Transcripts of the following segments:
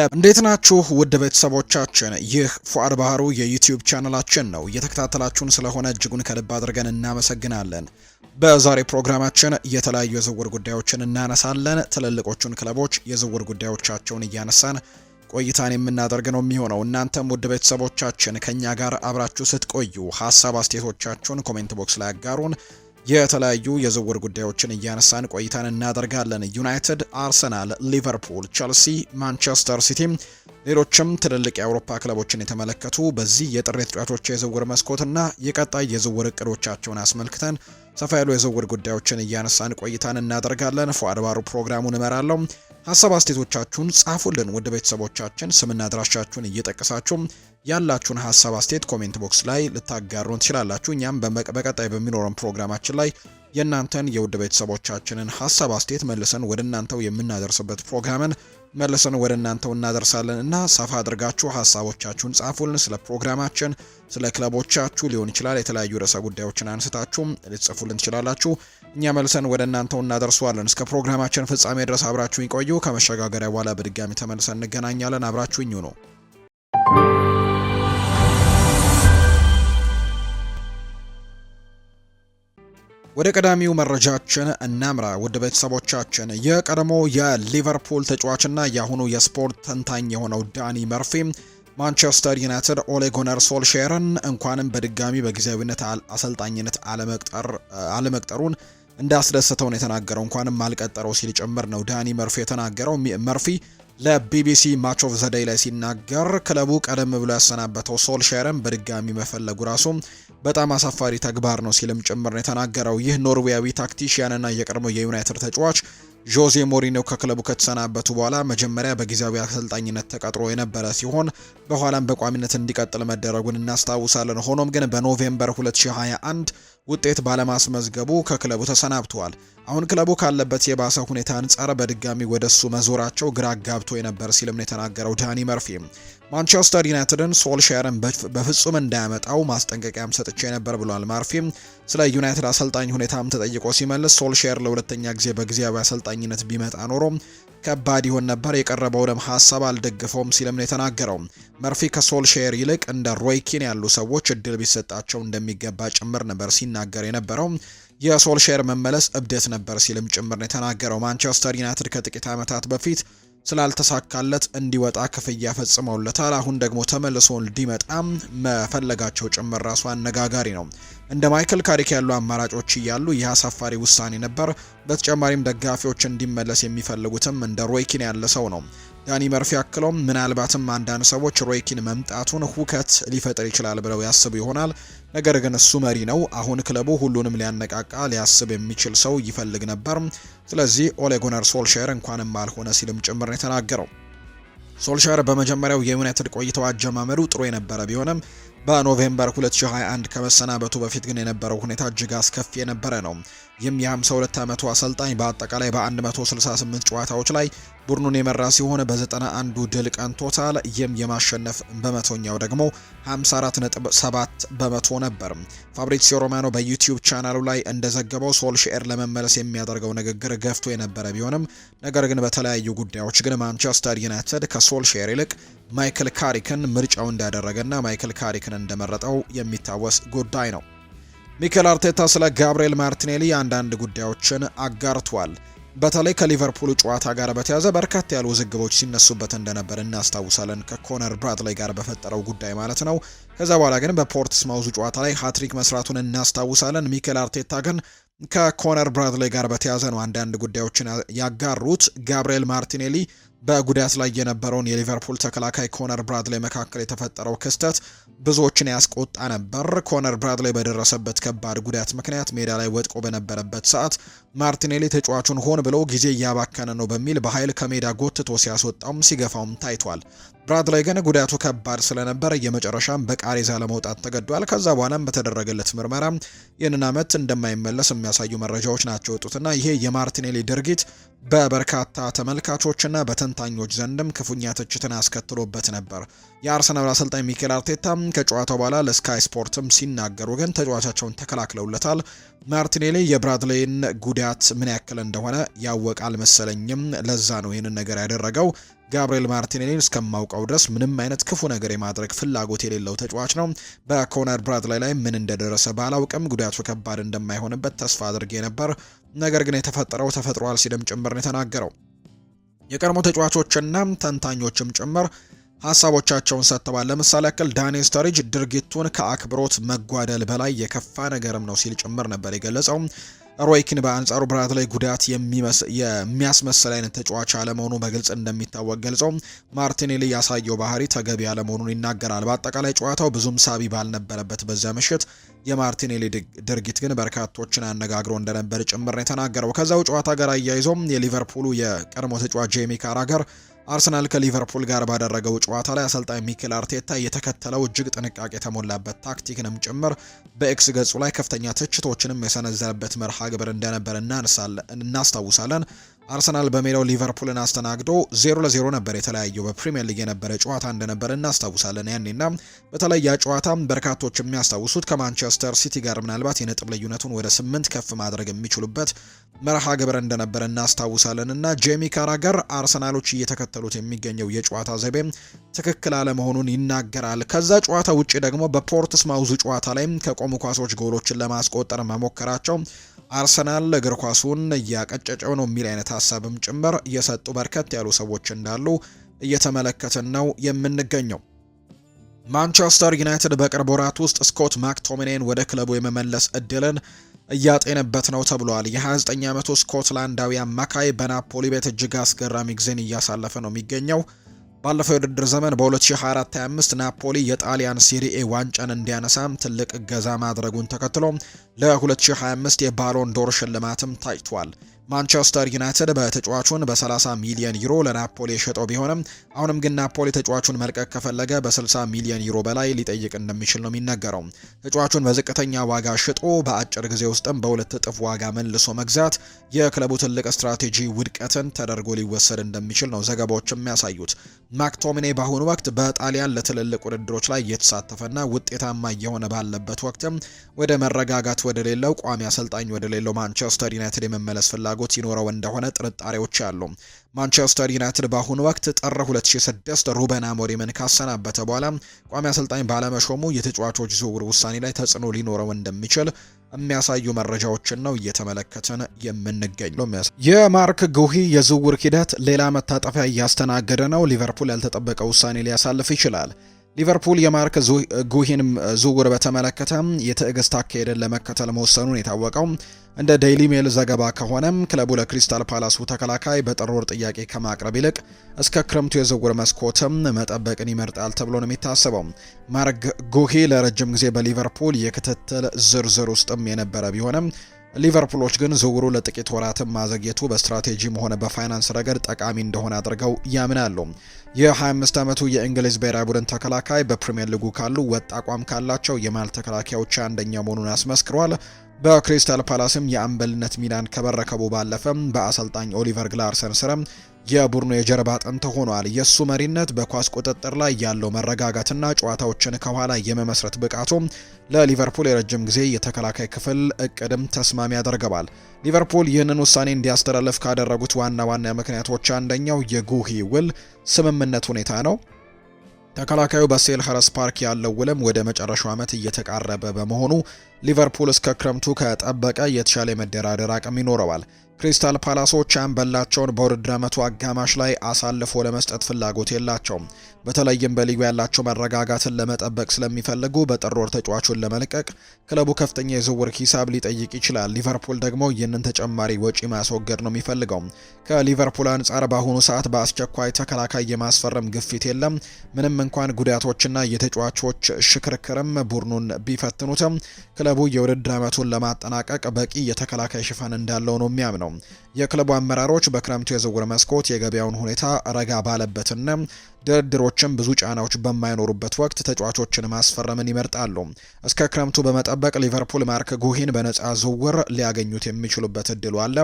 እንዴት ናችሁ ውድ ቤተሰቦቻችን? ይህ ፉአድ ባህሩ የዩቲዩብ ቻናላችን ነው። እየተከታተላችሁን ስለሆነ እጅጉን ከልብ አድርገን እናመሰግናለን። በዛሬ ፕሮግራማችን የተለያዩ የዝውውር ጉዳዮችን እናነሳለን። ትልልቆቹን ክለቦች የዝውውር ጉዳዮቻቸውን እያነሳን ቆይታን የምናደርግ ነው የሚሆነው። እናንተም ውድ ቤተሰቦቻችን ከኛ ጋር አብራችሁ ስትቆዩ ሀሳብ አስተያየቶቻችሁን ኮሜንት ቦክስ ላይ አጋሩን። የተለያዩ የዝውውር ጉዳዮችን እያነሳን ቆይታን እናደርጋለን። ዩናይትድ፣ አርሰናል፣ ሊቨርፑል፣ ቸልሲ፣ ማንቸስተር ሲቲ ሌሎችም ትልልቅ የአውሮፓ ክለቦችን የተመለከቱ በዚህ የጥር ተጫዋቾች የዝውውር መስኮትና የቀጣይ የዝውውር እቅዶቻቸውን አስመልክተን ሰፋ ያሉ የዝውውር ጉዳዮችን እያነሳን ቆይታን እናደርጋለን። ፉአድ ባሩ ፕሮግራሙን እመራለሁ። ሀሳብ አስተያየቶቻችሁን ጻፉልን ውድ ቤተሰቦቻችን። ስምና አድራሻችሁን እየጠቀሳችሁ ያላችሁን ሀሳብ አስተያየት ኮሜንት ቦክስ ላይ ልታጋሩን ትችላላችሁ። እኛም በቀጣይ በሚኖረን ፕሮግራማችን ላይ የእናንተን የውድ ቤተሰቦቻችንን ሀሳብ አስተያየት መልሰን ወደ እናንተው የምናደርስበት ፕሮግራምን መልሰን ወደ እናንተው እናደርሳለን እና ሰፋ አድርጋችሁ ሀሳቦቻችሁን ጻፉልን። ስለ ፕሮግራማችን፣ ስለ ክለቦቻችሁ ሊሆን ይችላል። የተለያዩ ርዕሰ ጉዳዮችን አንስታችሁ ልትጽፉልን ትችላላችሁ። እኛ መልሰን ወደ እናንተው እናደርሰዋለን። እስከ ፕሮግራማችን ፍጻሜ ድረስ አብራችሁኝ ቆዩ። ከመሸጋገሪያ በኋላ በድጋሚ ተመልሰን እንገናኛለን። አብራችሁኝ ነው። ወደ ቀዳሚው መረጃችን እናምራ ውድ ቤተሰቦቻችን። የቀድሞ የሊቨርፑል ተጫዋችና የአሁኑ የስፖርት ተንታኝ የሆነው ዳኒ መርፊ ማንቸስተር ዩናይትድ ኦሌ ጉናር ሶልሼርን እንኳንም በድጋሚ በጊዜያዊነት አሰልጣኝነት አለመቅጠሩን እንዳስደሰተው ነው የተናገረው። እንኳንም አልቀጠረው ሲል ጭምር ነው ዳኒ መርፊ የተናገረው። መርፊ ለቢቢሲ ማች ኦፍ ዘ ዴይ ላይ ሲናገር ክለቡ ቀደም ብሎ ያሰናበተው ሶልሼርን በድጋሚ መፈለጉ ራሱ በጣም አሳፋሪ ተግባር ነው ሲልም ጭምር ነው የተናገረው። ይህ ኖርዌያዊ ታክቲሽያንና የቀድሞ የዩናይትድ ተጫዋች ጆዜ ሞሪኒዮ ከክለቡ ከተሰናበቱ በኋላ መጀመሪያ በጊዜያዊ አሰልጣኝነት ተቀጥሮ የነበረ ሲሆን በኋላም በቋሚነት እንዲቀጥል መደረጉን እናስታውሳለን። ሆኖም ግን በኖቬምበር 2021 ውጤት ባለማስመዝገቡ ከክለቡ ተሰናብተዋል። አሁን ክለቡ ካለበት የባሰ ሁኔታ አንጻር በድጋሚ ወደሱ መዞራቸው ግራ ጋብቶ የነበር ሲልም ነው የተናገረው ዳኒ መርፊ። ማንቸስተር ዩናይትድን ሶልሼርን በፍጹም እንዳያመጣው ማስጠንቀቂያም ሰጥቼ ነበር ብሏል መርፊ። ስለ ዩናይትድ አሰልጣኝ ሁኔታም ተጠይቆ ሲመልስ ሶልሼር ለሁለተኛ ጊዜ በጊዜያዊ አሰልጣኝነት ቢመጣ ኖሮ ከባድ ይሆን ነበር፣ የቀረበውንም ሀሳብ አልደግፈውም ሲልም ነው የተናገረው። መርፊ ከሶልሼር ይልቅ እንደ ሮይኪን ያሉ ሰዎች እድል ቢሰጣቸው እንደሚገባ ጭምር ነበር ሲናገር የነበረው። የሶልሼር መመለስ እብደት ነበር ሲልም ጭምር ነው የተናገረው። ማንቸስተር ዩናይትድ ከጥቂት ዓመታት በፊት ስላልተሳካለት እንዲወጣ ክፍያ ፈጽመውለታል። አሁን ደግሞ ተመልሶ እንዲመጣም መፈለጋቸው ጭምር ራሱ አነጋጋሪ ነው። እንደ ማይክል ካሪክ ያሉ አማራጮች እያሉ ይህ አሳፋሪ ውሳኔ ነበር። በተጨማሪም ደጋፊዎች እንዲመለስ የሚፈልጉትም እንደ ሮይኪን ያለ ሰው ነው። ዳኒ መርፊ አክሎም ምናልባትም አንዳንድ ሰዎች ሮይኪን መምጣቱን ሁከት ሊፈጥር ይችላል ብለው ያስቡ ይሆናል። ነገር ግን እሱ መሪ ነው። አሁን ክለቡ ሁሉንም ሊያነቃቃ ሊያስብ የሚችል ሰው ይፈልግ ነበር። ስለዚህ ኦሌ ጉናር ሶልሼር እንኳንም አልሆነ ሲልም ጭምር ነው የተናገረው። ሶልሼር በመጀመሪያው የዩናይትድ ቆይታው አጀማመሩ ጥሩ የነበረ ቢሆንም በኖቬምበር 2021 ከመሰናበቱ በፊት ግን የነበረው ሁኔታ እጅግ አስከፊ የነበረ ነው። ይህም የ52 ዓመቱ አሰልጣኝ በአጠቃላይ በ168 ጨዋታዎች ላይ ቡድኑን የመራ ሲሆን በ91ዱ ድል ቀንቶታል። ይህም የማሸነፍ በመቶኛው ደግሞ 54.7 በመቶ ነበር። ፋብሪዚዮ ሮማኖ በዩቲዩብ ቻናሉ ላይ እንደዘገበው ሶልሼር ለመመለስ የሚያደርገው ንግግር ገፍቶ የነበረ ቢሆንም ነገር ግን በተለያዩ ጉዳዮች ግን ማንቸስተር ዩናይትድ ከሶልሼር ይልቅ ማይክል ካሪክን ምርጫው እንዳደረገና ማይክል ካሪክን እንደመረጠው የሚታወስ ጉዳይ ነው። ሚኬል አርቴታ ስለ ጋብሪኤል ማርቲኔሊ አንዳንድ ጉዳዮችን አጋርቷል። በተለይ ከሊቨርፑል ጨዋታ ጋር በተያያዘ በርካታ ያሉ ውዝግቦች ሲነሱበት እንደነበር እናስታውሳለን። ከኮነር ብራድላይ ጋር በፈጠረው ጉዳይ ማለት ነው። ከዛ በኋላ ግን በፖርትስማውዝ ጨዋታ ላይ ሃትሪክ መስራቱን እናስታውሳለን። ሚኬል አርቴታ ግን ከኮነር ብራድላይ ጋር በተያያዘ ነው አንዳንድ ጉዳዮችን ያጋሩት። ጋብሪኤል ማርቲኔሊ በጉዳት ላይ የነበረውን የሊቨርፑል ተከላካይ ኮነር ብራድላይ መካከል የተፈጠረው ክስተት ብዙዎችን ያስቆጣ ነበር። ኮነር ብራድላይ በደረሰበት ከባድ ጉዳት ምክንያት ሜዳ ላይ ወድቆ በነበረበት ሰዓት ማርቲኔሊ ተጫዋቹን ሆን ብሎ ጊዜ እያባከነ ነው በሚል በኃይል ከሜዳ ጎትቶ ሲያስወጣውም ሲገፋውም ታይቷል። ብራድላይ ግን ጉዳቱ ከባድ ስለነበር የመጨረሻም በቃሬዛ ለመውጣት ተገዷል። ከዛ በኋላም በተደረገለት ምርመራ ይህንን ዓመት እንደማይመለስ የሚያሳዩ መረጃዎች ናቸው ወጡትና ይሄ የማርቲኔሊ ድርጊት በበርካታ ተመልካቾችና በተንታኞች ዘንድም ክፉኛ ትችትን አስከትሎበት ነበር። የአርሰናል አሰልጣኝ ሚኬል አርቴታ ከጨዋታው በኋላ ለስካይ ስፖርትም ሲናገሩ ግን ተጫዋቻቸውን ተከላክለውለታል። ማርቲኔሊ የብራድሌይን ጉዳት ምን ያክል እንደሆነ ያወቀ አልመሰለኝም፣ ለዛ ነው ይህንን ነገር ያደረገው። ጋብሪኤል ማርቲኔሊን እስከማውቀው ድረስ ምንም አይነት ክፉ ነገር የማድረግ ፍላጎት የሌለው ተጫዋች ነው። በኮነር ብራድሌይ ላይ ምን እንደደረሰ ባላውቅም ጉዳቱ ከባድ እንደማይሆንበት ተስፋ አድርጌ ነበር፣ ነገር ግን የተፈጠረው ተፈጥሯል ሲልም ጭምር ነው የተናገረው። የቀድሞ ተጫዋቾችና ተንታኞችም ጭምር ሀሳቦቻቸውን ሰጥተዋል። ለምሳሌ ያክል ዳኒ ስተሪጅ ድርጊቱን ከአክብሮት መጓደል በላይ የከፋ ነገርም ነው ሲል ጭምር ነበር የገለጸው። ሮይ ኪን በአንጻሩ ብራድሌይ ጉዳት የሚያስመስል አይነት ተጫዋች አለመሆኑ በግልጽ እንደሚታወቅ ገልጸው ማርቲኔሊ ያሳየው ባህሪ ተገቢ አለመሆኑን ይናገራል። በአጠቃላይ ጨዋታው ብዙም ሳቢ ባልነበረበት በዛ ምሽት የማርቲኔሊ ድርጊት ግን በርካቶችን አነጋግሮ እንደነበር ጭምር ነው የተናገረው። ከዛው ጨዋታ ጋር አያይዞም የሊቨርፑሉ የቀድሞ ተጫዋች ጄሚ ካራገር አርሰናል ከሊቨርፑል ጋር ባደረገው ጨዋታ ላይ አሰልጣኝ ሚኬል አርቴታ የተከተለው እጅግ ጥንቃቄ የተሞላበት ታክቲክንም ጭምር በኤክስ ገጹ ላይ ከፍተኛ ትችቶችንም የሰነዘረበት መርሃ ግብር እንደነበር እናስታውሳለን። አርሰናል በሜዳው ሊቨርፑልን አስተናግዶ 0-0 ነበር የተለያየው። በፕሪሚየር ሊግ የነበረ ጨዋታ እንደነበር እናስታውሳለን ያኔና በተለይ ያ ጨዋታ በርካቶች የሚያስታውሱት ከማንቸስተር ሲቲ ጋር ምናልባት የነጥብ ልዩነቱን ወደ 8 ከፍ ማድረግ የሚችሉበት መርሃ ግብር እንደነበር እናስታውሳለን እና ጄሚ ካራገር አርሰናሎች እየተከተሉት የሚገኘው የጨዋታ ዘይቤ ትክክል አለመሆኑን ይናገራል። ከዛ ጨዋታ ውጪ ደግሞ በፖርትስማውዝ ጨዋታ ላይ ከቆሙ ኳሶች ጎሎችን ለማስቆጠር መሞከራቸው አርሰናል እግር ኳሱን እያቀጨጨው ነው የሚል አይነት ሀሳብም ጭምር የሰጡ በርከት ያሉ ሰዎች እንዳሉ እየተመለከትን ነው የምንገኘው። ማንቸስተር ዩናይትድ በቅርብ ወራት ውስጥ ስኮት ማክቶሚኔን ወደ ክለቡ የመመለስ እድልን እያጤነበት ነው ተብሏል። የ29 ዓመቱ ስኮትላንዳዊ አማካይ በናፖሊ ቤት እጅግ አስገራሚ ጊዜን እያሳለፈ ነው የሚገኘው። ባለፈው የውድድር ዘመን በ2024-25 ናፖሊ የጣሊያን ሲሪኤ ዋንጫን እንዲያነሳም ትልቅ እገዛ ማድረጉን ተከትሎ ለ2025 የባሎን ዶር ሽልማትም ታጭቷል። ማንቸስተር ዩናይትድ በተጫዋቹን በ30 ሚሊዮን ዩሮ ለናፖሊ የሸጠው ቢሆንም አሁንም ግን ናፖሊ ተጫዋቹን መልቀቅ ከፈለገ በ60 ሚሊዮን ዩሮ በላይ ሊጠይቅ እንደሚችል ነው የሚነገረው። ተጫዋቹን በዝቅተኛ ዋጋ ሽጦ በአጭር ጊዜ ውስጥም በሁለት እጥፍ ዋጋ መልሶ መግዛት የክለቡ ትልቅ ስትራቴጂ ውድቀትን ተደርጎ ሊወሰድ እንደሚችል ነው ዘገባዎች የሚያሳዩት። ማክቶሚኔ በአሁኑ ወቅት በጣሊያን ለትልልቅ ውድድሮች ላይ እየተሳተፈና ውጤታማ እየሆነ ባለበት ወቅትም ወደ መረጋጋት ወደ ሌለው ቋሚ አሰልጣኝ ወደ ሌለው ማንቸስተር ዩናይትድ የመመለስ ፍላጎት ይኖረው እንደሆነ ጥርጣሬዎች አሉ። ማንቸስተር ዩናይትድ በአሁኑ ወቅት ጥር 2006 ሩበን አሞሪምን ካሰናበተ በኋላ ቋሚ አሰልጣኝ ባለመሾሙ የተጫዋቾች ዝውውር ውሳኔ ላይ ተጽዕኖ ሊኖረው እንደሚችል የሚያሳዩ መረጃዎችን ነው እየተመለከትን የምንገኘው። የማርክ ጉሂ የዝውውር ሂደት ሌላ መታጠፊያ እያስተናገደ ነው። ሊቨርፑል ያልተጠበቀ ውሳኔ ሊያሳልፍ ይችላል። ሊቨርፑል የማርክ ጉሂን ዝውውር በተመለከተ የትዕግስት አካሄድን ለመከተል መወሰኑን የታወቀው እንደ ዴይሊ ሜል ዘገባ ከሆነም ክለቡ ለክሪስታል ፓላሱ ተከላካይ በጥር ወር ጥያቄ ከማቅረብ ይልቅ እስከ ክረምቱ የዝውውር መስኮትም መጠበቅን ይመርጣል ተብሎ ነው የሚታሰበው። ማርክ ጉሂ ለረጅም ጊዜ በሊቨርፑል የክትትል ዝርዝር ውስጥም የነበረ ቢሆንም ሊቨርፑሎች ግን ዝውውሩ ለጥቂት ወራትም ማዘግየቱ በስትራቴጂም ሆነ በፋይናንስ ረገድ ጠቃሚ እንደሆነ አድርገው ያምናሉ። የ25 ዓመቱ የእንግሊዝ ብሔራዊ ቡድን ተከላካይ በፕሪሚየር ሊጉ ካሉ ወጥ አቋም ካላቸው የማል ተከላካዮች አንደኛ መሆኑን አስመስክሯል። በክሪስታል ፓላስም የአምበልነት ሚናን ከበረከቡ ባለፈም በአሰልጣኝ ኦሊቨር ግላርሰን ስርም የቡድኑ የጀርባ አጥንት ሆኗል። የሱ መሪነት በኳስ ቁጥጥር ላይ ያለው መረጋጋትና ጨዋታዎችን ከኋላ የመመስረት ብቃቱ ለሊቨርፑል የረጅም ጊዜ የተከላካይ ክፍል እቅድም ተስማሚ ያደርገዋል። ሊቨርፑል ይህንን ውሳኔ እንዲያስተላልፍ ካደረጉት ዋና ምክንያቶች አንደኛው የጉሂ ውል ስምምነት ሁኔታ ነው። ተከላካዩ በሴልኸርስት ፓርክ ያለው ውልም ወደ መጨረሻው ዓመት እየተቃረበ በመሆኑ ሊቨርፑል እስከ ክረምቱ ከጠበቀ የተሻለ የመደራደር አቅም ይኖረዋል። ክሪስታል ፓላሶች አምበላቸውን በውድድር ዓመቱ አጋማሽ ላይ አሳልፎ ለመስጠት ፍላጎት የላቸውም። በተለይም በሊጉ ያላቸው መረጋጋትን ለመጠበቅ ስለሚፈልጉ በጥር ወር ተጫዋቹን ለመልቀቅ ክለቡ ከፍተኛ የዝውውር ሂሳብ ሊጠይቅ ይችላል። ሊቨርፑል ደግሞ ይህንን ተጨማሪ ወጪ ማስወገድ ነው የሚፈልገው። ከሊቨርፑል አንጻር በአሁኑ ሰዓት በአስቸኳይ ተከላካይ የማስፈረም ግፊት የለም። ምንም እንኳን ጉዳቶችና የተጫዋቾች ሽክርክርም ቡድኑን ቢፈትኑትም ክለቡ የውድድር ዓመቱን ለማጠናቀቅ በቂ የተከላካይ ሽፋን እንዳለው ነው የሚያምነው። የክለቡ አመራሮች በክረምቱ የዝውውር መስኮት የገበያውን ሁኔታ ረጋ ባለበትና ድርድሮችም ብዙ ጫናዎች በማይኖሩበት ወቅት ተጫዋቾችን ማስፈረምን ይመርጣሉ። እስከ ክረምቱ በመጠበቅ ሊቨርፑል ማርክ ጉሂን በነፃ ዝውውር ሊያገኙት የሚችሉበት እድሉ አለ።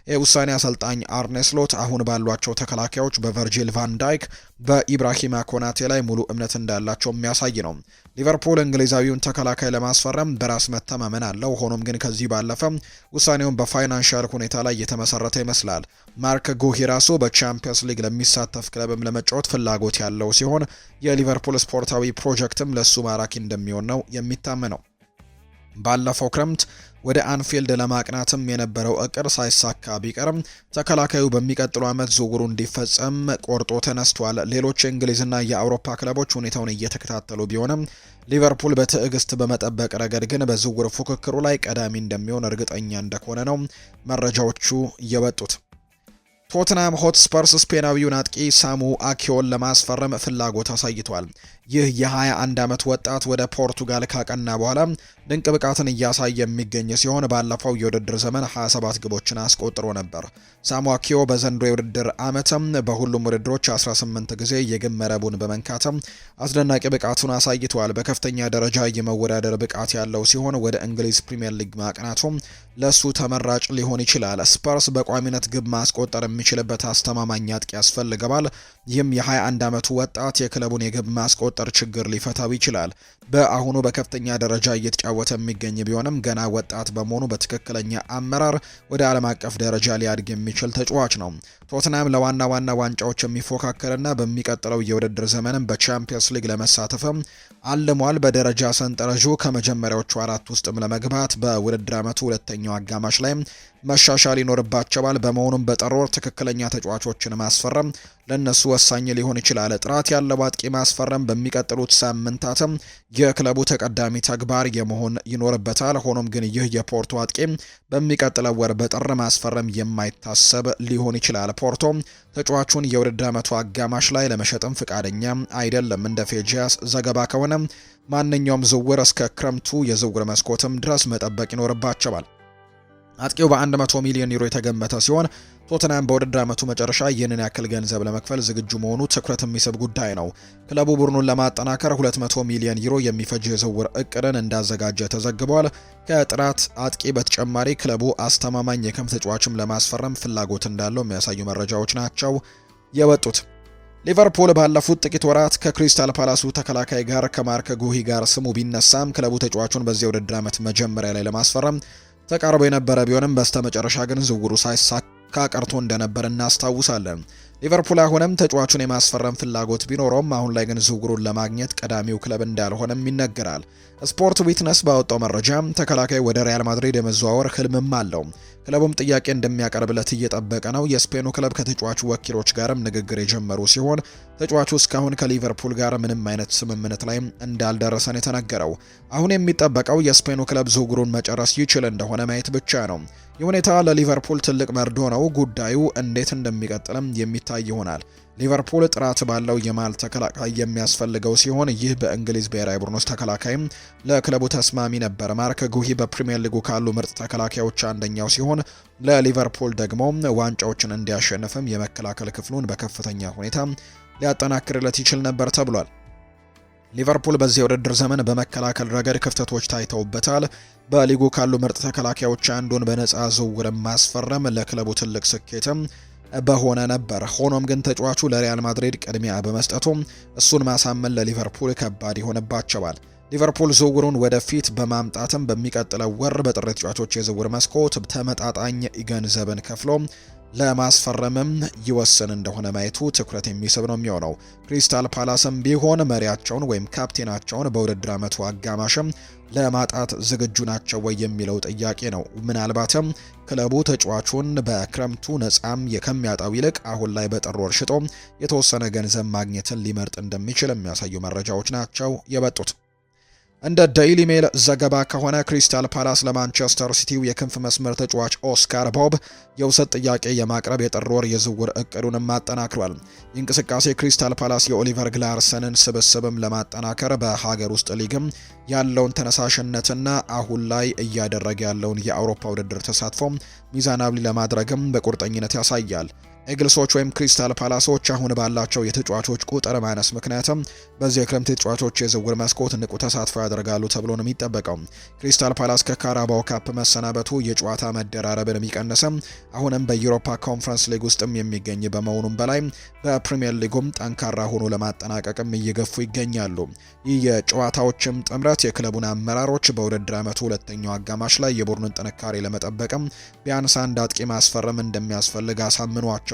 የውሳኔ አሰልጣኝ አርኔ ስሎት አሁን ባሏቸው ተከላካዮች በቨርጂል ቫን ዳይክ በኢብራሂማ ኮናቴ ላይ ሙሉ እምነት እንዳላቸው የሚያሳይ ነው። ሊቨርፑል እንግሊዛዊውን ተከላካይ ለማስፈረም በራስ መተማመን አለው። ሆኖም ግን ከዚህ ባለፈ ውሳኔውን በፋይናንሻል ሁኔታ ላይ የተመሰረተ ይመስላል። ማርክ ጉሂ ራሱ በቻምፒየንስ ሊግ ለሚሳተፍ ክለብም ለመጫወት ፍላጎት ያለው ሲሆን የሊቨርፑል ስፖርታዊ ፕሮጀክትም ለሱ ማራኪ እንደሚሆን ነው የሚታመነው። ባለፈው ክረምት ወደ አንፊልድ ለማቅናትም የነበረው እቅድ ሳይሳካ ቢቀርም ተከላካዩ በሚቀጥለው ዓመት ዝውውሩ እንዲፈጸም ቆርጦ ተነስቷል። ሌሎች የእንግሊዝና የአውሮፓ ክለቦች ሁኔታውን እየተከታተሉ ቢሆንም ሊቨርፑል በትዕግስት በመጠበቅ ረገድ ግን በዝውውር ፉክክሩ ላይ ቀዳሚ እንደሚሆን እርግጠኛ እንደሆነ ነው መረጃዎቹ የወጡት። ቶትናም ሆትስፐርስ ስፔናዊውን አጥቂ ሳሙ አኪዮን ለማስፈረም ፍላጎት አሳይቷል። ይህ የ21 ዓመት ወጣት ወደ ፖርቱጋል ካቀና በኋላ ድንቅ ብቃትን እያሳየ የሚገኝ ሲሆን ባለፈው የውድድር ዘመን 27 ግቦችን አስቆጥሮ ነበር። ሳሙ አኪዮ በዘንድሮ የውድድር ዓመትም በሁሉም ውድድሮች 18 ጊዜ የግብ መረቡን በመንካትም አስደናቂ ብቃቱን አሳይቷል። በከፍተኛ ደረጃ የመወዳደር ብቃት ያለው ሲሆን ወደ እንግሊዝ ፕሪምየር ሊግ ማቅናቱም ለሱ ተመራጭ ሊሆን ይችላል። ስፐርስ በቋሚነት ግብ ማስቆጠር የሚችልበት አስተማማኝ አጥቂ ያስፈልገዋል። ይህም የ21 ዓመቱ ወጣት የክለቡን የግብ ማስቆጠር ችግር ሊፈታው ይችላል። በአሁኑ በከፍተኛ ደረጃ እየተጫወተ የሚገኝ ቢሆንም ገና ወጣት በመሆኑ በትክክለኛ አመራር ወደ ዓለም አቀፍ ደረጃ ሊያድግ የሚችል ተጫዋች ነው። ቶትናም ለዋና ዋንጫዎች የሚፎካከርና በሚቀጥለው የውድድር ዘመንም በቻምፒየንስ ሊግ ለመሳተፍም አልሟል። በደረጃ ሰንጠረዡ ከመጀመሪያዎቹ 4 ውስጥም ለመግባት በውድድር ዓመቱ ሁለተኛው አጋማሽ ላይ መሻሻል ይኖርባቸዋል። በመሆኑም በጥር ወር ትክክለኛ ተጫዋቾችን ማስፈረም ለነሱ ወሳኝ ሊሆን ይችላል። ጥራት ያለው አጥቂ ማስፈረም በሚቀጥሉት ሳምንታትም የክለቡ ተቀዳሚ ተግባር የመሆን ይኖርበታል። ሆኖም ግን ይህ የፖርቶ አጥቂ በሚቀጥለው ወር በጥር ማስፈረም የማይታሰብ ሊሆን ይችላል። ፖርቶ ተጫዋቹን የውድድር ዓመቱ አጋማሽ ላይ ለመሸጥም ፍቃደኛ አይደለም። እንደ ፌጂያስ ዘገባ ከሆነ ማንኛውም ዝውውር እስከ ክረምቱ የዝውውር መስኮትም ድረስ መጠበቅ ይኖርባቸዋል። አጥቂው በ100 ሚሊዮን ዩሮ የተገመተ ሲሆን ቶተንሃም በውድድር ዓመቱ መጨረሻ ይህንን ያክል ገንዘብ ለመክፈል ዝግጁ መሆኑ ትኩረት የሚስብ ጉዳይ ነው። ክለቡ ቡድኑን ለማጠናከር 200 ሚሊዮን ዩሮ የሚፈጅ የዝውውር እቅድን እንዳዘጋጀ ተዘግቧል። ከጥራት አጥቂ በተጨማሪ ክለቡ አስተማማኝ የክም ተጫዋችም ለማስፈረም ፍላጎት እንዳለው የሚያሳዩ መረጃዎች ናቸው የወጡት። ሊቨርፑል ባለፉት ጥቂት ወራት ከክሪስታል ፓላሱ ተከላካይ ጋር ከማርክ ጉሂ ጋር ስሙ ቢነሳም ክለቡ ተጫዋቹን በዚህ የውድድር ዓመት መጀመሪያ ላይ ለማስፈረም ተቃርቦ የነበረ ቢሆንም በስተመጨረሻ ግን ዝውውሩ ሳይሳካ ቀርቶ እንደነበር እናስታውሳለን። ሊቨርፑል አሁንም ተጫዋቹን የማስፈረም ፍላጎት ቢኖረውም አሁን ላይ ግን ዝውውሩን ለማግኘት ቀዳሚው ክለብ እንዳልሆነም ይነገራል። ስፖርት ዊትነስ ባወጣው መረጃ ተከላካይ ወደ ሪያል ማድሪድ የመዘዋወር ህልምም አለው። ክለቡም ጥያቄ እንደሚያቀርብለት እየጠበቀ ነው። የስፔኑ ክለብ ከተጫዋቹ ወኪሎች ጋርም ንግግር የጀመሩ ሲሆን ተጫዋቹ እስካሁን ከሊቨርፑል ጋር ምንም አይነት ስምምነት ላይ እንዳልደረሰን የተነገረው። አሁን የሚጠበቀው የስፔኑ ክለብ ዝውውሩን መጨረስ ይችል እንደሆነ ማየት ብቻ ነው። ይህ ሁኔታ ለሊቨርፑል ትልቅ መርዶ ነው። ጉዳዩ እንዴት እንደሚቀጥልም የሚታይ ይሆናል። ሊቨርፑል ጥራት ባለው የማል ተከላካይ የሚያስፈልገው ሲሆን ይህ በእንግሊዝ ብሔራዊ ቡድን ውስጥ ተከላካይም ለክለቡ ተስማሚ ነበር። ማርክ ጉሂ በፕሪሚየር ሊጉ ካሉ ምርጥ ተከላካዮች አንደኛው ሲሆን ለሊቨርፑል ደግሞ ዋንጫዎችን እንዲያሸንፍም የመከላከል ክፍሉን በከፍተኛ ሁኔታ ሊያጠናክርለት ይችል ነበር ተብሏል። ሊቨርፑል በዚህ የውድድር ዘመን በመከላከል ረገድ ክፍተቶች ታይተውበታል። በሊጉ ካሉ ምርጥ ተከላካዮች አንዱን በነፃ ዝውውር ማስፈረም ለክለቡ ትልቅ ስኬትም በሆነ ነበር። ሆኖም ግን ተጫዋቹ ለሪያል ማድሪድ ቅድሚያ በመስጠቱ እሱን ማሳመን ለሊቨርፑል ከባድ ይሆንባቸዋል። ሊቨርፑል ዝውውሩን ወደፊት በማምጣትም በሚቀጥለው ወር በጥር ተጫዋቾች የዝውውር መስኮት ተመጣጣኝ ገንዘብን ከፍሎ ለማስፈረምም ይወስን እንደሆነ ማየቱ ትኩረት የሚስብ ነው የሚሆነው። ክሪስታል ፓላስም ቢሆን መሪያቸውን ወይም ካፕቴናቸውን በውድድር ዓመቱ አጋማሽም ለማጣት ዝግጁ ናቸው ወይ የሚለው ጥያቄ ነው። ምናልባትም ክለቡ ተጫዋቹን በክረምቱ ነፃም ከሚያጣው ይልቅ አሁን ላይ በጥር ወር ሽጦ የተወሰነ ገንዘብ ማግኘትን ሊመርጥ እንደሚችል የሚያሳዩ መረጃዎች ናቸው የበጡት። እንደ ዴይሊ ሜል ዘገባ ከሆነ ክሪስታል ፓላስ ለማንቸስተር ሲቲው የክንፍ መስመር ተጫዋች ኦስካር ቦብ የውሰት ጥያቄ የማቅረብ የጥር ወር የዝውውር እቅዱንም አጠናክሯል። እንቅስቃሴ ክሪስታል ፓላስ የኦሊቨር ግላርሰንን ስብስብም ለማጠናከር በሀገር ውስጥ ሊግም ያለውን ተነሳሽነትና አሁን ላይ እያደረገ ያለውን የአውሮፓ ውድድር ተሳትፎ ሚዛናዊ ለማድረግም በቁርጠኝነት ያሳያል። ኤግልሶች ወይም ክሪስታል ፓላሶች አሁን ባላቸው የተጫዋቾች ቁጥር ማነስ ምክንያትም በዚህ የክረምት የተጫዋቾች የዝውውር መስኮት ንቁ ተሳትፎ ያደርጋሉ ተብሎ ነው የሚጠበቀው። ክሪስታል ፓላስ ከካራባው ካፕ መሰናበቱ የጨዋታ መደራረብን የሚቀንስም አሁንም በዩሮፓ ኮንፈረንስ ሊግ ውስጥም የሚገኝ በመሆኑም በላይ በፕሪሚየር ሊጉም ጠንካራ ሆኖ ለማጠናቀቅም እየገፉ ይገኛሉ። ይህ የጨዋታዎችም ጥምረት የክለቡን አመራሮች በውድድር ዓመቱ ሁለተኛው አጋማሽ ላይ የቡድኑን ጥንካሬ ለመጠበቅም ቢያንስ አንድ አጥቂ ማስፈረም እንደሚያስፈልግ አሳምኗቸው።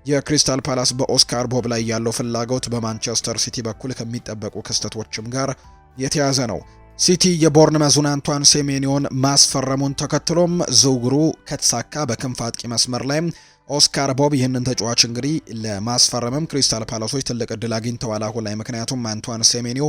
የክሪስታል ፓላስ በኦስካር ቦብ ላይ ያለው ፍላጎት በማንቸስተር ሲቲ በኩል ከሚጠበቁ ክስተቶችም ጋር የተያዘ ነው። ሲቲ የቦርንመዙን አንቷን ሴሜኒዮን ማስፈረሙን ተከትሎም ዝውውሩ ከተሳካ በክንፍ አጥቂ መስመር ላይ ኦስካር ቦብ ይህንን ተጫዋች እንግዲህ ለማስፈረምም ክሪስታል ፓላሶች ትልቅ እድል አግኝተዋል አሁን ላይ። ምክንያቱም አንቷን ሴሜኒዮ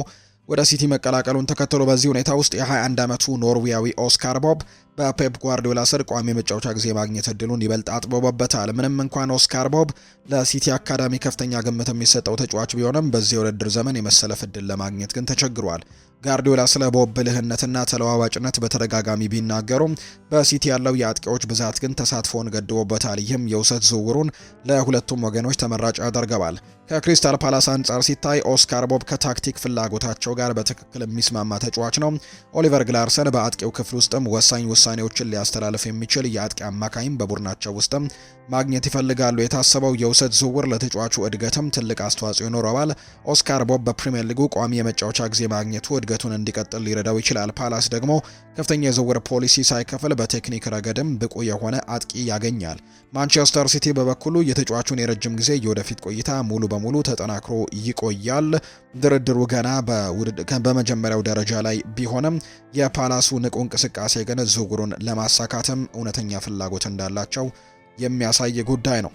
ወደ ሲቲ መቀላቀሉን ተከትሎ በዚህ ሁኔታ ውስጥ የ21 ዓመቱ ኖርዌያዊ ኦስካር ቦብ በፔፕ ጓርዲዮላ ስር ቋሚ የመጫወቻ ጊዜ ማግኘት እድሉን ይበልጥ አጥብቦበታል። ምንም እንኳን ኦስካር ቦብ ለሲቲ አካዳሚ ከፍተኛ ግምት የሚሰጠው ተጫዋች ቢሆንም በዚህ የውድድር ዘመን የመሰለፍ እድል ለማግኘት ግን ተቸግሯል። ጋርዲዮላ ስለ ቦብ ብልህነትና ተለዋዋጭነት በተደጋጋሚ ቢናገሩም በሲቲ ያለው የአጥቂዎች ብዛት ግን ተሳትፎውን ገድቦበታል። ይህም የውሰት ዝውውሩን ለሁለቱም ወገኖች ተመራጭ ያደርገዋል። ከክሪስታል ፓላስ አንጻር ሲታይ ኦስካር ቦብ ከታክቲክ ፍላጎታቸው ጋር በትክክል የሚስማማ ተጫዋች ነው። ኦሊቨር ግላርሰን በአጥቂው ክፍል ውስጥም ወሳኝ ውሳኔዎችን ሊያስተላልፍ የሚችል የአጥቂ አማካይም በቡድናቸው ውስጥም ማግኘት ይፈልጋሉ። የታሰበው የውሰት ዝውውር ለተጫዋቹ እድገትም ትልቅ አስተዋጽኦ ይኖረዋል። ኦስካር ቦብ በፕሪሚየር ሊጉ ቋሚ የመጫወቻ ጊዜ ማግኘቱ እድገቱን እንዲቀጥል ሊረዳው ይችላል። ፓላስ ደግሞ ከፍተኛ የዝውውር ፖሊሲ ሳይከፍል በቴክኒክ ረገድም ብቁ የሆነ አጥቂ ያገኛል። ማንቸስተር ሲቲ በበኩሉ የተጫዋቹን የረጅም ጊዜ የወደፊት ቆይታ ሙሉ በሙሉ ተጠናክሮ ይቆያል። ድርድሩ ገና በመጀመሪያው ደረጃ ላይ ቢሆንም የፓላሱ ንቁ እንቅስቃሴ ግን ዝውውሩን ለማሳካትም እውነተኛ ፍላጎት እንዳላቸው የሚያሳይ ጉዳይ ነው።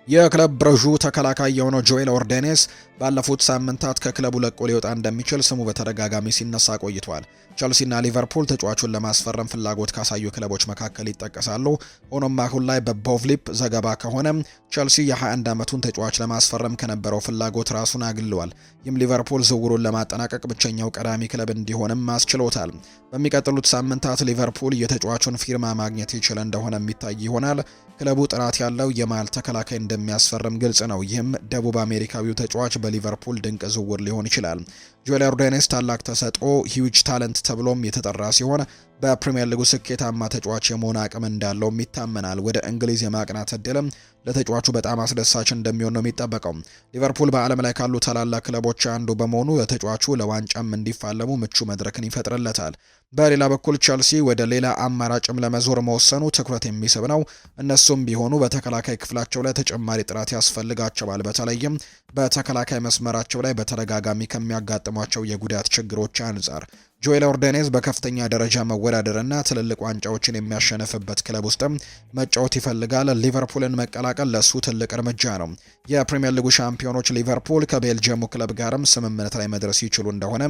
የክለብ ብረዡ ተከላካይ የሆነው ጆኤል ኦርዴኔስ ባለፉት ሳምንታት ከክለቡ ለቆ ሊወጣ እንደሚችል ስሙ በተደጋጋሚ ሲነሳ ቆይቷል። ቸልሲና ሊቨርፑል ተጫዋቹን ለማስፈረም ፍላጎት ካሳዩ ክለቦች መካከል ይጠቀሳሉ። ሆኖም አሁን ላይ በቦቭሊፕ ዘገባ ከሆነ ቸልሲ የ21 ዓመቱን ተጫዋች ለማስፈረም ከነበረው ፍላጎት ራሱን አግልሏል። ይህም ሊቨርፑል ዝውውሩን ለማጠናቀቅ ብቸኛው ቀዳሚ ክለብ እንዲሆንም አስችሎታል። በሚቀጥሉት ሳምንታት ሊቨርፑል የተጫዋቹን ፊርማ ማግኘት ይችል እንደሆነ የሚታይ ይሆናል። ክለቡ ጥራት ያለው የመሃል ተከላካይ እንደሚያስፈርም ግልጽ ነው። ይህም ደቡብ አሜሪካዊው ተጫዋች በሊቨርፑል ድንቅ ዝውውር ሊሆን ይችላል። ጆኤል ኦርዴኔስ ታላቅ ተሰጥኦ ሂውጅ ታለንት ተብሎም የተጠራ ሲሆን በፕሪሚየር ሊጉ ስኬታማ ተጫዋች የመሆን አቅም እንዳለውም ይታመናል። ወደ እንግሊዝ የማቅናት እድልም ለተጫዋቹ በጣም አስደሳች እንደሚሆን ነው የሚጠበቀው። ሊቨርፑል በዓለም ላይ ካሉ ታላላቅ ክለቦች አንዱ በመሆኑ ለተጫዋቹ ለዋንጫም እንዲፋለሙ ምቹ መድረክን ይፈጥርለታል። በሌላ በኩል ቸልሲ ወደ ሌላ አማራጭም ለመዞር መወሰኑ ትኩረት የሚስብ ነው። እነሱም ቢሆኑ በተከላካይ ክፍላቸው ላይ ተጨማሪ ጥራት ያስፈልጋቸዋል። በተለይም በተከላካይ መስመራቸው ላይ በተደጋጋሚ ከሚያጋጥሟቸው የጉዳት ችግሮች አንጻር ጆኤል ኦርዴኔዝ በከፍተኛ ደረጃ መወዳደርና ትልልቅ ዋንጫዎችን የሚያሸንፍበት ክለብ ውስጥም መጫወት ይፈልጋል። ሊቨርፑልን መቀላቀል ለሱ ትልቅ እርምጃ ነው። የፕሪሚየር ሊጉ ሻምፒዮኖች ሊቨርፑል ከቤልጅየሙ ክለብ ጋርም ስምምነት ላይ መድረስ ይችሉ እንደሆነ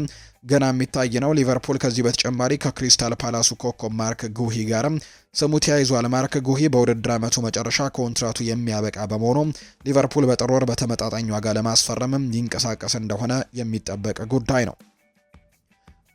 ገና የሚታይ ነው። ሊቨርፑል ከዚህ በተጨማሪ ከክሪስታል ፓላሱ ኮከብ ማርክ ጉሂ ጋርም ስሙ ተያይዟል። ማርክ ጉሂ በውድድር ዓመቱ መጨረሻ ኮንትራቱ የሚያበቃ በመሆኑ ሊቨርፑል በጥር ወር በተመጣጣኝ ዋጋ ለማስፈረምም ይንቀሳቀስ እንደሆነ የሚጠበቅ ጉዳይ ነው።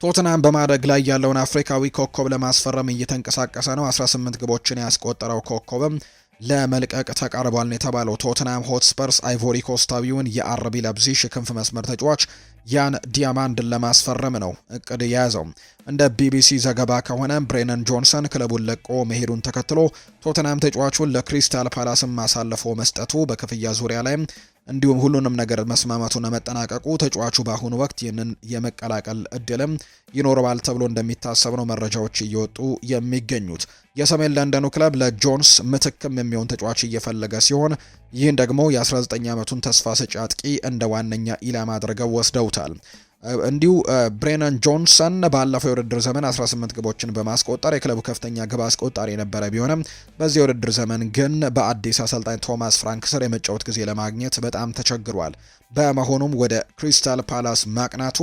ቶትናም በማደግ ላይ ያለውን አፍሪካዊ ኮከብ ለማስፈረም እየተንቀሳቀሰ ነው። 18 ግቦችን ያስቆጠረው ኮከብም ለመልቀቅ ተቃርቧል የተባለው ቶትናም ሆትስፐርስ አይቮሪ ኮስታዊውን የአርቢ ለብዚሽ ክንፍ መስመር ተጫዋች ያን ዲያማንድን ለማስፈረም ነው እቅድ የያዘው። እንደ ቢቢሲ ዘገባ ከሆነ ብሬነን ጆንሰን ክለቡን ለቆ መሄዱን ተከትሎ ቶትናም ተጫዋቹን ለክሪስታል ፓላስም አሳልፎ መስጠቱ በክፍያ ዙሪያ ላይ እንዲሁም ሁሉንም ነገር መስማማቱና መጠናቀቁ ተጫዋቹ በአሁኑ ወቅት ይህንን የመቀላቀል እድልም ይኖረዋል ተብሎ እንደሚታሰብ ነው መረጃዎች እየወጡ የሚገኙት። የሰሜን ለንደኑ ክለብ ለጆንስ ምትክም የሚሆን ተጫዋች እየፈለገ ሲሆን ይህን ደግሞ የ19 ዓመቱን ተስፋ ሰጪ አጥቂ እንደ ዋነኛ ኢላማ አድርገው ወስደውታል። እንዲሁ ብሬነን ጆንሰን ባለፈው የውድድር ዘመን 18 ግቦችን በማስቆጠር የክለቡ ከፍተኛ ግብ አስቆጣሪ የነበረ ቢሆንም በዚህ የውድድር ዘመን ግን በአዲስ አሰልጣኝ ቶማስ ፍራንክ ስር የመጫወት ጊዜ ለማግኘት በጣም ተቸግሯል። በመሆኑም ወደ ክሪስታል ፓላስ ማቅናቱ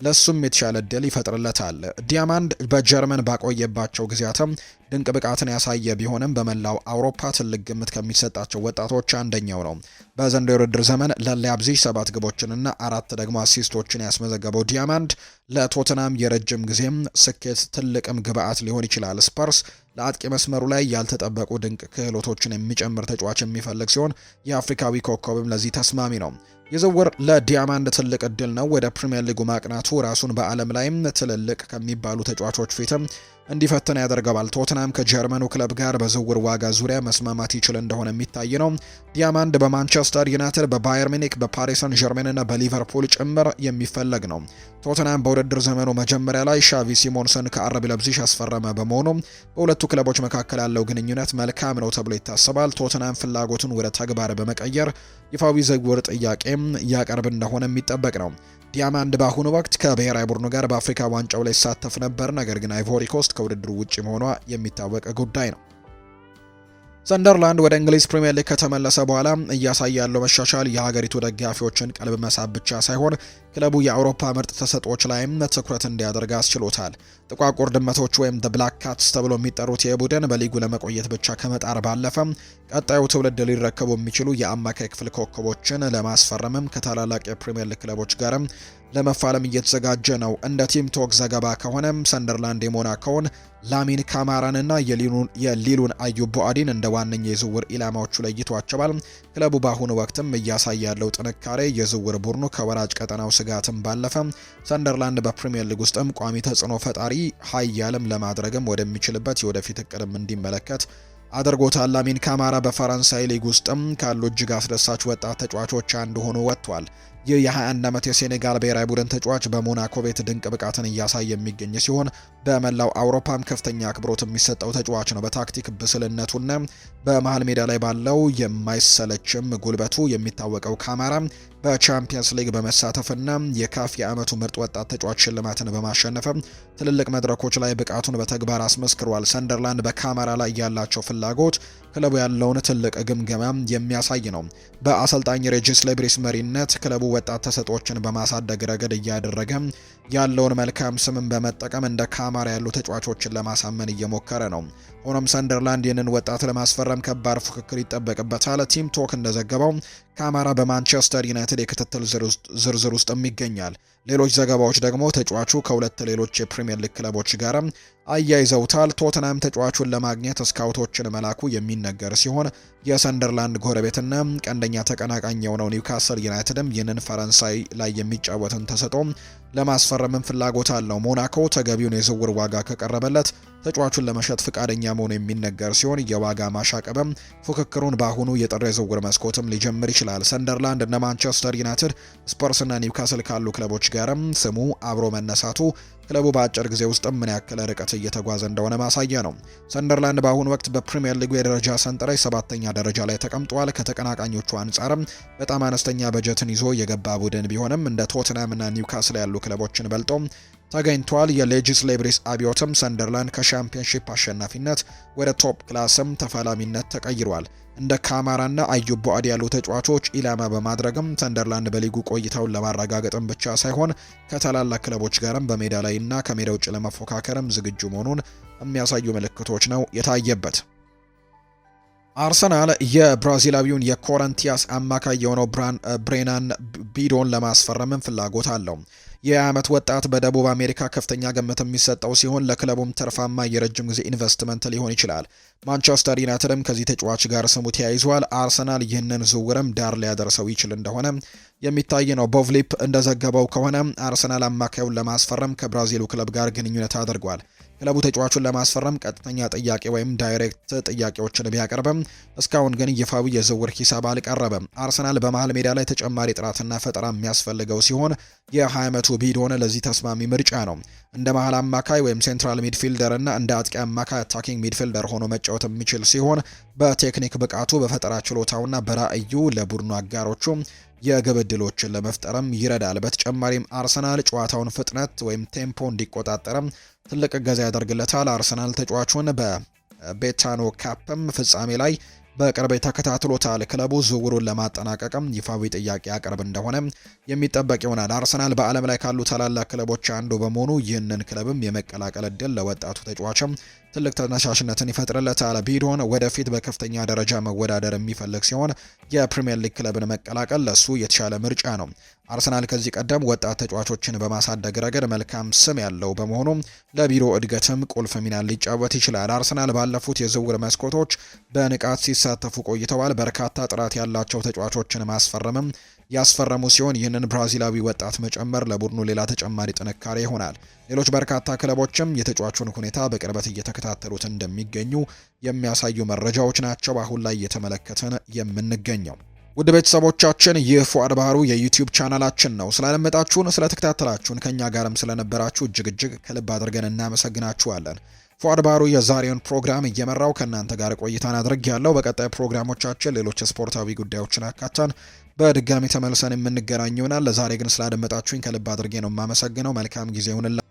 ለሱም የተሻለ እድል ይፈጥርለታል። ዲያማንድ በጀርመን ባቆየባቸው ጊዜያትም ድንቅ ብቃትን ያሳየ ቢሆንም በመላው አውሮፓ ትልቅ ግምት ከሚሰጣቸው ወጣቶች አንደኛው ነው። በዘንድሮው የውድድር ዘመን ለላይፕዚግ 7 ግቦችንና 4 ደግሞ አሲስቶችን ያስመዘገበው ዲያማንድ ለቶተናም የረጅም ጊዜም ስኬት ትልቅም ግብአት ሊሆን ይችላል። ስፐርስ ለአጥቂ መስመሩ ላይ ያልተጠበቁ ድንቅ ክህሎቶችን የሚጨምር ተጫዋች የሚፈልግ ሲሆን የአፍሪካዊ ኮከብም ለዚህ ተስማሚ ነው። የዝውውር ለዲያማንድ ትልቅ እድል ነው። ወደ ፕሪሚየር ሊጉ ማቅናቱ ራሱን በዓለም ላይም ትልልቅ ከሚባሉ ተጫዋቾች ፊትም እንዲፈትን ያደርገዋል። ቶትናም ከጀርመኑ ክለብ ጋር በዝውውር ዋጋ ዙሪያ መስማማት ይችል እንደሆነ የሚታይ ነው። ዲያማንድ በማንቸስተር ዩናይትድ፣ በባየር ሚኒክ፣ በፓሪስ ሰን ዠርሜን እና በሊቨርፑል ጭምር የሚፈለግ ነው። ቶትናም በውድድር ዘመኑ መጀመሪያ ላይ ሻቪ ሲሞንሰን ከአረብ ለብዚሽ ያስፈረመ በመሆኑ በሁለቱ ክለቦች መካከል ያለው ግንኙነት መልካም ነው ተብሎ ይታሰባል። ቶትናም ፍላጎቱን ወደ ተግባር በመቀየር ይፋዊ ዝውውር ጥያቄም ያቀርብ እንደሆነ የሚጠበቅ ነው። ዲያማንድ በአሁኑ ወቅት ከብሔራዊ ቡድኑ ጋር በአፍሪካ ዋንጫው ላይ ይሳተፍ ነበር። ነገር ግን አይቮሪ ኮስት ከውድድሩ ውጪ መሆኗ የሚታወቅ ጉዳይ ነው። ሰንደርላንድ ወደ እንግሊዝ ፕሪሚየር ሊግ ከተመለሰ በኋላ እያሳየ ያለው መሻሻል የሀገሪቱ ደጋፊዎችን ቀልብ መሳብ ብቻ ሳይሆን ክለቡ የአውሮፓ ምርጥ ተሰጥኦች ላይም ትኩረት እንዲያደርግ አስችሎታል። ጥቋቁር ድመቶች ወይም ዘ ብላክ ካትስ ተብሎ የሚጠሩት የቡድን በሊጉ ለመቆየት ብቻ ከመጣር ባለፈ ቀጣዩ ትውልድ ሊረከቡ የሚችሉ የአማካይ ክፍል ኮከቦችን ለማስፈረምም ከታላላቅ የፕሪሚየር ሊግ ክለቦች ጋርም ለመፋለም እየተዘጋጀ ነው። እንደ ቲም ቶክ ዘገባ ከሆነም ሰንደርላንድ የሞናኮውን ላሚን ካማራንና የሊሉን አዩብ ቦአዲን እንደ ዋነኛ የዝውውር ኢላማዎቹ ለይቷቸዋል። ክለቡ በአሁኑ ወቅትም እያሳየ ያለው ጥንካሬ የዝውውር ቡድኑ ከወራጅ ቀጠናው ስጋትም ባለፈ ሰንደርላንድ በፕሪሚየር ሊግ ውስጥም ቋሚ ተጽዕኖ ፈጣሪ ኃያልም ለማድረግም ወደሚችልበት የወደፊት እቅድም እንዲመለከት አድርጎታል። ላሚን ካማራ በፈረንሳይ ሊግ ውስጥም ካሉ እጅግ አስደሳች ወጣት ተጫዋቾች አንዱ ሆኖ ወጥቷል። ይህ የ21 ዓመት የሴኔጋል ብሔራዊ ቡድን ተጫዋች በሞናኮ ቤት ድንቅ ብቃትን እያሳየ የሚገኝ ሲሆን በመላው አውሮፓም ከፍተኛ አክብሮት የሚሰጠው ተጫዋች ነው። በታክቲክ ብስልነቱና በመሃል ሜዳ ላይ ባለው የማይሰለችም ጉልበቱ የሚታወቀው ካማራ በቻምፒየንስ ሊግ በመሳተፍና የካፍ የዓመቱ ምርጥ ወጣት ተጫዋች ሽልማትን በማሸነፍ ትልልቅ መድረኮች ላይ ብቃቱን በተግባር አስመስክሯል። ሰንደርላንድ በካማራ ላይ ያላቸው ፍላጎት ክለቡ ያለውን ትልቅ ግምገማ የሚያሳይ ነው። በአሰልጣኝ ሬጂስ ሌብሪስ መሪነት ክለቡ ወጣት ተሰጥኦችን በማሳደግ ረገድ እያደረገ ያለውን መልካም ስምን በመጠቀም እንደ ካማራ ያሉ ተጫዋቾችን ለማሳመን እየሞከረ ነው። ሆኖም ሰንደርላንድ ይህንን ወጣት ለማስፈረም ከባድ ፉክክር ይጠበቅበታል። ቲም ቶክ እንደዘገበው ካማራ በማንቸስተር ዩናይትድ የክትትል ዝርዝር ውስጥም ይገኛል። ሌሎች ዘገባዎች ደግሞ ተጫዋቹ ከሁለት ሌሎች የፕሪሚየር ሊግ ክለቦች ጋር አያይዘውታል። ቶተናም ተጫዋቹን ለማግኘት ስካውቶችን መላኩ የሚነገር ሲሆን የሰንደርላንድ ጎረቤትና ቀንደኛ ተቀናቃኝ የሆነው ኒውካስል ዩናይትድም ይህንን ፈረንሳይ ላይ የሚጫወትን ተሰጥኦ ለማስፈረምም ፍላጎት አለው። ሞናኮ ተገቢውን የዝውውር ዋጋ ከቀረበለት ተጫዋቹን ለመሸጥ ፍቃደኛ መሆኑ የሚነገር ሲሆን የዋጋ ማሻቀብም ፉክክሩን በአሁኑ የጥር የዝውውር መስኮትም ሊጀምር ይችላል። ሰንደርላንድ እነ ማንቸስተር ዩናይትድ፣ ስፐርስና ኒውካስል ካሉ ክለቦች ጋርም ስሙ አብሮ መነሳቱ ክለቡ በአጭር ጊዜ ውስጥ ምን ያክል ርቀት እየተጓዘ እንደሆነ ማሳያ ነው። ሰንደርላንድ በአሁኑ ወቅት በፕሪሚየር ሊጉ የደረጃ ሰንጠረዥ 7ኛ ደረጃ ላይ ተቀምጧል። ከተቀናቃኞቹ አንጻርም በጣም አነስተኛ በጀትን ይዞ የገባ ቡድን ቢሆንም እንደ ቶትናም እና ኒውካስል ያሉ ክለቦችን በልጦ ተገኝቷል። የሌጂስ ሌብሪስ አብዮትም ሰንደርላንድ ከሻምፒዮንሺፕ አሸናፊነት ወደ ቶፕ ክላስም ተፋላሚነት ተቀይሯል። እንደ ካማራና አዩብ ቦአዲ ያሉ ተጫዋቾች ኢላማ በማድረግም ሰንደርላንድ በሊጉ ቆይታውን ለማረጋገጥም ብቻ ሳይሆን ከታላላቅ ክለቦች ጋርም በሜዳ ላይና ከሜዳ ውጭ ለመፎካከርም ዝግጁ መሆኑን የሚያሳዩ ምልክቶች ነው የታየበት። አርሰናል የብራዚላዊውን የኮረንቲያስ አማካይ የሆነው ብሬናን ቢዶን ለማስፈረምም ፍላጎት አለው። የዓመት ወጣት በደቡብ አሜሪካ ከፍተኛ ግምት የሚሰጠው ሲሆን ለክለቡም ትርፋማ የረጅም ጊዜ ኢንቨስትመንት ሊሆን ይችላል። ማንቸስተር ዩናይትድም ከዚህ ተጫዋች ጋር ስሙ ተያይዟል። አርሰናል ይህንን ዝውውርም ዳር ሊያደርሰው ይችል እንደሆነ የሚታይ ነው። ቦቭሊፕ እንደዘገበው ከሆነ አርሰናል አማካዩን ለማስፈረም ከብራዚሉ ክለብ ጋር ግንኙነት አድርጓል። ክለቡ ተጫዋቹን ለማስፈረም ቀጥተኛ ጥያቄ ወይም ዳይሬክት ጥያቄዎችን ቢያቀርብም እስካሁን ግን ይፋዊ የዝውውር ሂሳብ አልቀረበም። አርሰናል በመሃል ሜዳ ላይ ተጨማሪ ጥራትና ፈጠራ የሚያስፈልገው ሲሆን የ20 ዓመቱ ቢዶን ለዚህ ተስማሚ ምርጫ ነው። እንደ መሃል አማካይ ወይም ሴንትራል ሚድፊልደር እና እንደ አጥቂ አማካይ አታኪንግ ሚድፊልደር ሆኖ መጫወት መጫወት የሚችል ሲሆን በቴክኒክ ብቃቱ በፈጠራ ችሎታውና በራዕዩ ለቡድኑ አጋሮቹ የግብ ዕድሎችን ለመፍጠርም ይረዳል። በተጨማሪም አርሰናል ጨዋታውን ፍጥነት ወይም ቴምፖ እንዲቆጣጠርም ትልቅ እገዛ ያደርግለታል። አርሰናል ተጫዋቹን በቤታኖ ካፕም ፍጻሜ ላይ በቅርብ ተከታትሎታል። ክለቡ ዝውውሩን ለማጠናቀቅም ይፋዊ ጥያቄ ያቀርብ እንደሆነ የሚጠበቅ ይሆናል። አርሰናል በዓለም ላይ ካሉ ታላላቅ ክለቦች አንዱ በመሆኑ ይህንን ክለብም የመቀላቀል እድል ለወጣቱ ተጫዋችም ትልቅ ተነሳሽነትን ይፈጥርለታል። ቢሆን ወደፊት በከፍተኛ ደረጃ መወዳደር የሚፈልግ ሲሆን የፕሪሚየር ሊግ ክለብን መቀላቀል ለሱ የተሻለ ምርጫ ነው። አርሰናል ከዚህ ቀደም ወጣት ተጫዋቾችን በማሳደግ ረገድ መልካም ስም ያለው በመሆኑ ለቢሮ እድገትም ቁልፍ ሚና ሊጫወት ይችላል። አርሰናል ባለፉት የዝውውር መስኮቶች በንቃት ሲሳተፉ ቆይተዋል። በርካታ ጥራት ያላቸው ተጫዋቾችን ማስፈረምም ያስፈረሙ ሲሆን ይህንን ብራዚላዊ ወጣት መጨመር ለቡድኑ ሌላ ተጨማሪ ጥንካሬ ይሆናል። ሌሎች በርካታ ክለቦችም የተጫዋቹን ሁኔታ በቅርበት እየተከታተሉት እንደሚገኙ የሚያሳዩ መረጃዎች ናቸው አሁን ላይ እየተመለከተን የምንገኘው። ውድ ቤተሰቦቻችን ይህ ፉአድ ባህሩ የዩቲዩብ ቻናላችን ነው። ስላደመጣችሁን፣ ስለተከታተላችሁን ከኛ ጋርም ስለነበራችሁ እጅግ ከልብ አድርገን እናመሰግናችኋለን። ፉአድ ባህሩ የዛሬውን ፕሮግራም እየመራው ከእናንተ ጋር ቆይታን አድርጌያለሁ። በቀጣይ ፕሮግራሞቻችን ሌሎች ስፖርታዊ ጉዳዮችን አካተን በድጋሚ ተመልሰን የምንገናኝ ይሆናል። ለዛሬ ግን ስላደመጣችሁኝ ከልብ አድርጌ ነው የማመሰግነው። መልካም ጊዜ ይሁንላችሁ።